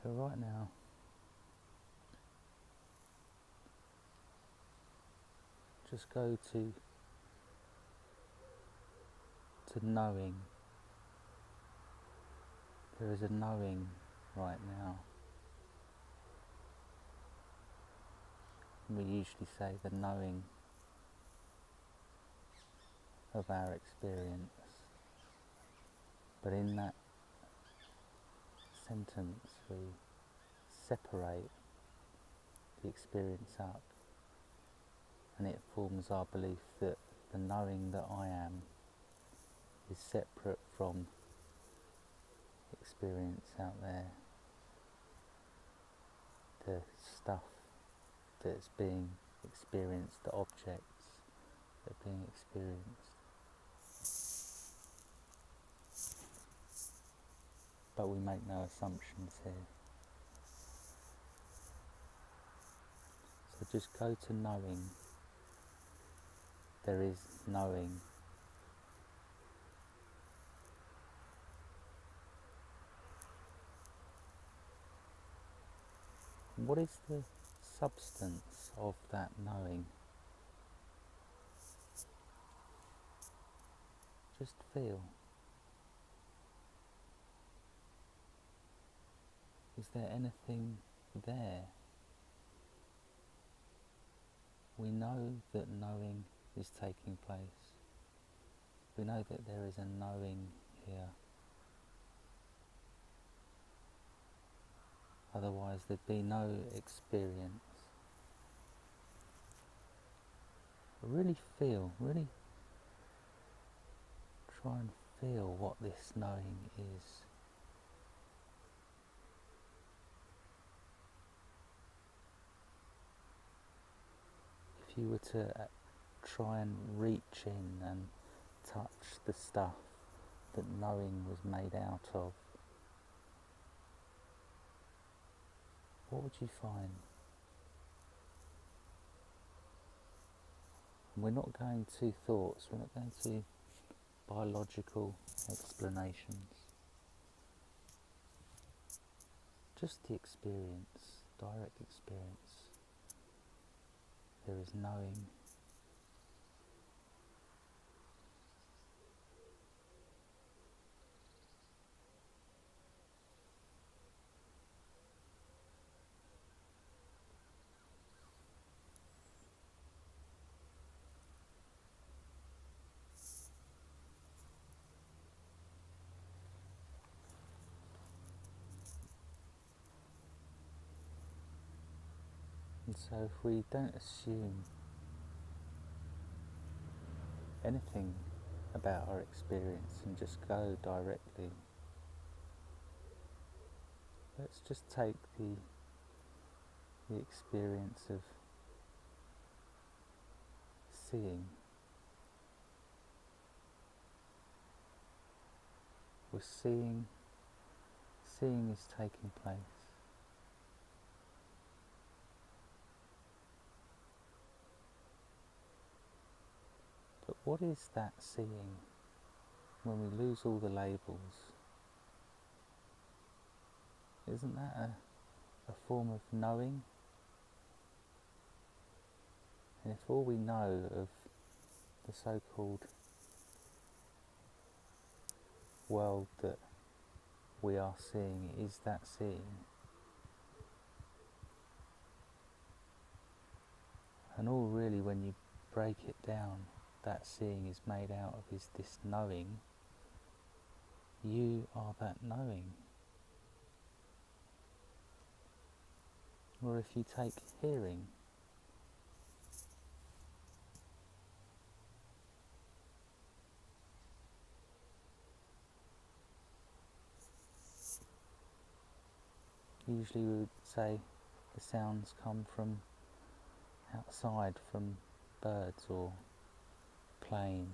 So right now, just go to knowing. There is a knowing right now. And we usually say the knowing of our experience. But in that sentence we separate the experience up, and it forms our belief that the knowing that I am is separate from experience out there, the stuff that's being experienced, the objects that are being experienced. But we make no assumptions here. So just go to knowing. There is knowing. What is the substance of that knowing? Just feel. Is there anything there? We know that knowing is taking place. We know that there is a knowing here. Otherwise there'd be no experience. But really feel, really try and feel what this knowing is. If you were to try and reach in and touch the stuff that knowing was made out of, what would you find? We're not going to thoughts, we're not going to biological explanations. Just the experience, direct experience. There is knowing. And so if we don't assume anything about our experience and just go directly, let's just take the experience of seeing. We're seeing is taking place. But what is that seeing when we lose all the labels? Isn't that a form of knowing? And if all we know of the so-called world that we are seeing is that seeing, and all really when you break it down, that seeing is made out of is this knowing, you are that knowing. Or if you take hearing, usually we would say the sounds come from outside, from birds or plane.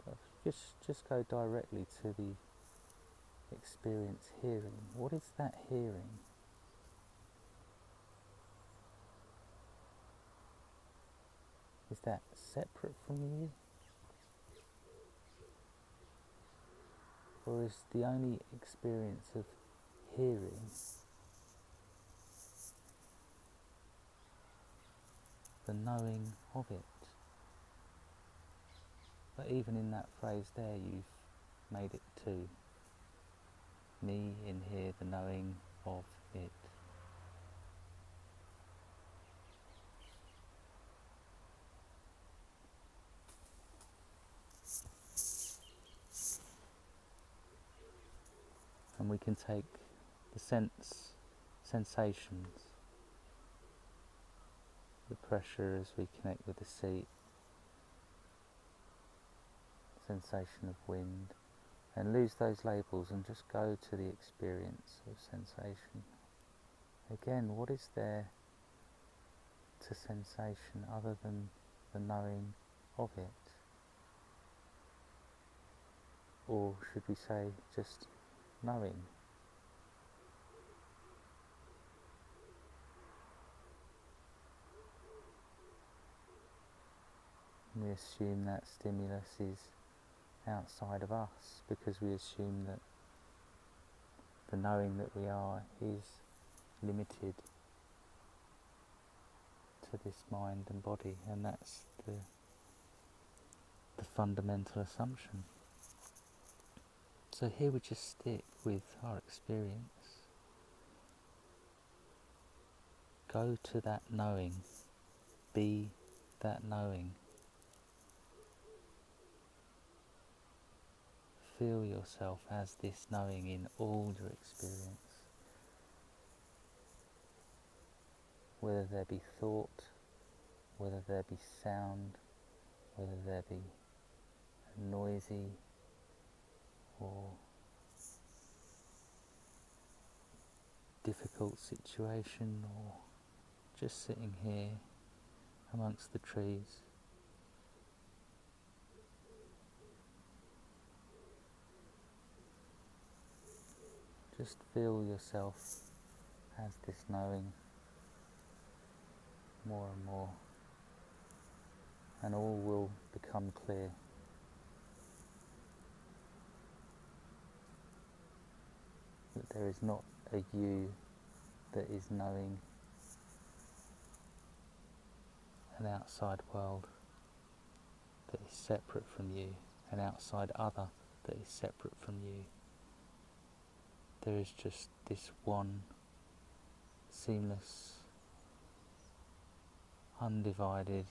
But just go directly to the experience hearing. What is that hearing? Is that separate from you? Or is the only experience of hearing the knowing of it. But even in that phrase there, you've made it two. Me in here, the knowing of it. And we can take the sensations, the pressure as we connect with the seat, sensation of wind, and lose those labels and just go to the experience of sensation. Again, what is there to sensation other than the knowing of it? Or should we say just knowing? We assume that stimulus is outside of us because we assume that the knowing that we are is limited to this mind and body, and that's the fundamental assumption. So here we just stick with our experience. Go to that knowing, be that knowing. Feel yourself as this knowing in all your experience. Whether there be thought, whether there be sound, whether there be a noisy or difficult situation, or just sitting here amongst the trees. Just feel yourself as this knowing more and more, and all will become clear. That there is not a you that is knowing an outside world that is separate from you, an outside other that is separate from you. There is just this one seamless, undivided,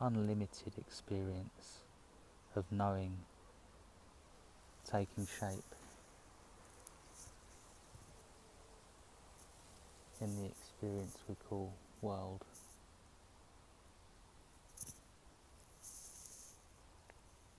unlimited experience of knowing taking shape in the experience we call world.